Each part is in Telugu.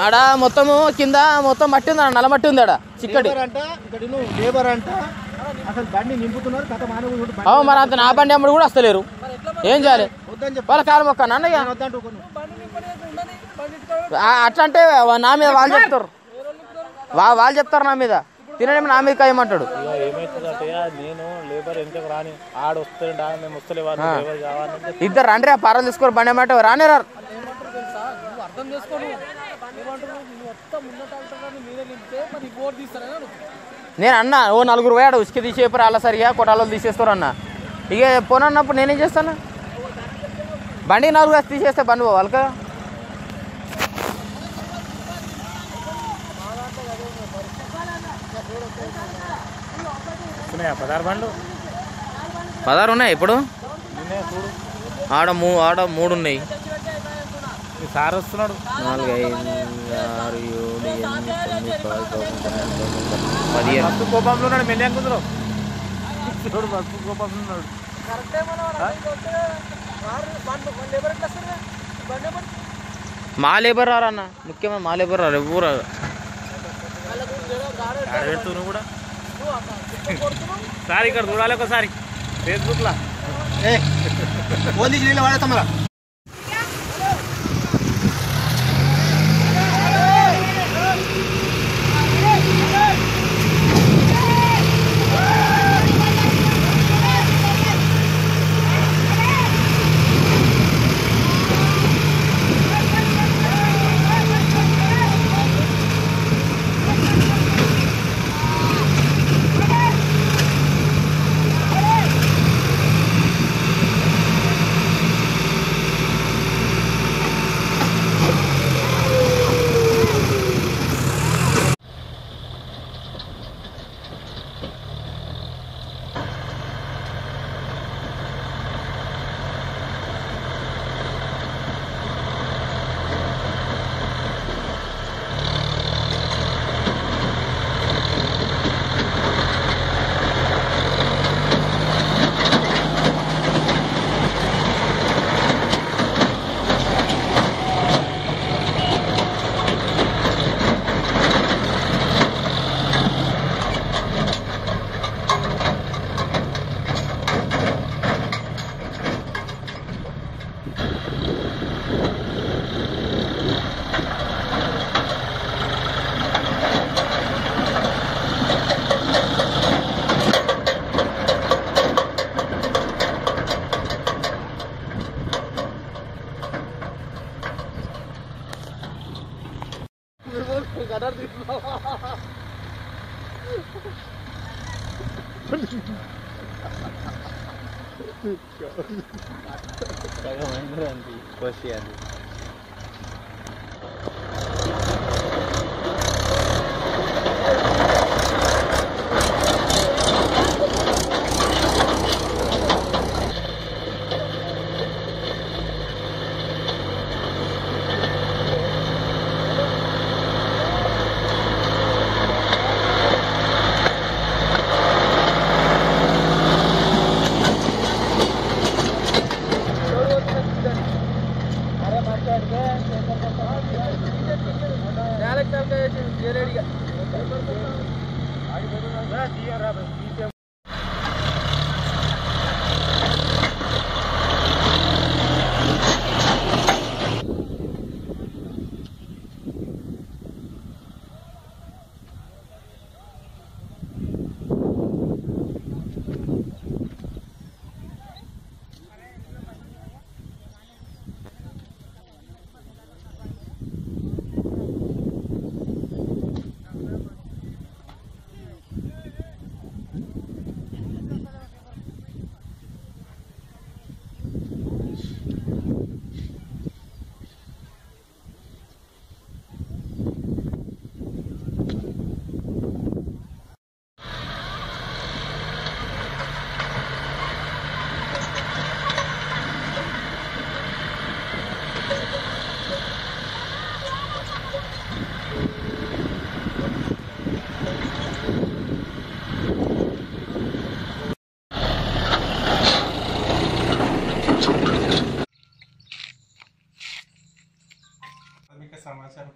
ఆడ మొత్తము కింద మొత్తం మట్టి ఉంది, నల్ల మట్టి ఉంది ఆడ చిక్కటి. మరి అంత నా బండి అమ్మడు కూడా వస్తలేరు, ఏం చేయాలి? వాళ్ళ కాలం మొక్క అన్నయ్య అట్లా అంటే నా మీద వాళ్ళు చెప్తారు, వాళ్ళు చెప్తారు నా మీద, తినడం నా మీద కాయమంటాడు. ఇద్దరు రండి ఆ పర్వాలు తీసుకొని బండి అమ్మంటే రానే రారు. నేను అన్నా ఓ నలుగురు పోయాడు ఉసుక తీసేపారు అలా సరిగా కొట్టాలో తీసేస్తారు అన్న. ఇక పోనన్నప్పుడు నేనేం చేస్తాను, బండి నలుగురు తీసేస్తే బండి పోవాలి కదా. బండ్లు 16 ఉన్నాయి ఇప్పుడు, ఆడ 3 ఉన్నాయి. సార్ వస్తున్నాడు. 4, 5, 6, 7, 8, 9, 10, 11, కోపంలో ఉన్నాడు. మెల్లి అనుకుంటున్నాడు, బస్సు కోపంలో ఉన్నాడు. మా లేబర్ రారన్న, ముఖ్యమైన మా లేబర్ రారు, ఎవరు కూడా. సార్ ఇక్కడ చూడాలి ఒకసారి ఫేస్బుక్ లా వాడతాం.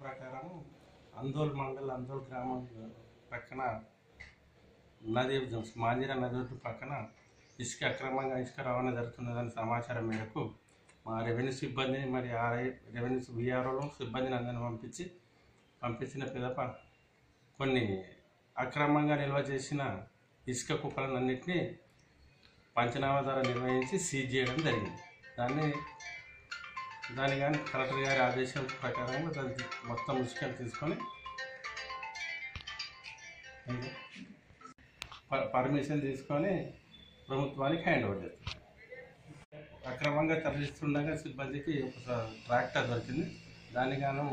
ప్రకారం అందోల్ మండల్ అందోల్ గ్రామం పక్కన నది మాంజీరా నది ఒడ్డు పక్కన అక్రమంగా ఇసుక రవాణా జరుగుతున్నదని సమాచారం మేరకు మా రెవెన్యూ సిబ్బందిని మరి రెవెన్యూ విఆర్ఓలో సిబ్బందిని అందరిని పంపించిన పిదప కొన్ని అక్రమంగా నిల్వ చేసిన ఇసుక కుప్పలన్నింటినీ పంచనామా ద్వారా నిర్వహించి సీజ్ చేయడం జరిగింది. దాని కానీ కలెక్టర్ గారి ఆదేశం ప్రకారంగా దాన్ని మొత్తం ఇసుకను తీసుకొని పర్మిషన్ తీసుకొని ప్రభుత్వానికి హ్యాండ్ ఓవర్ చేస్తారు. అక్రమంగా తరలిస్తుండగా సిబ్బందికి ఒక ట్రాక్టర్ దొరికింది. దాన్ని గాను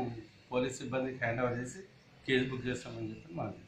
పోలీస్ సిబ్బందికి హ్యాండ్ ఓవర్ చేసి కేసు బుక్ చేస్తామని చెప్పి మాకు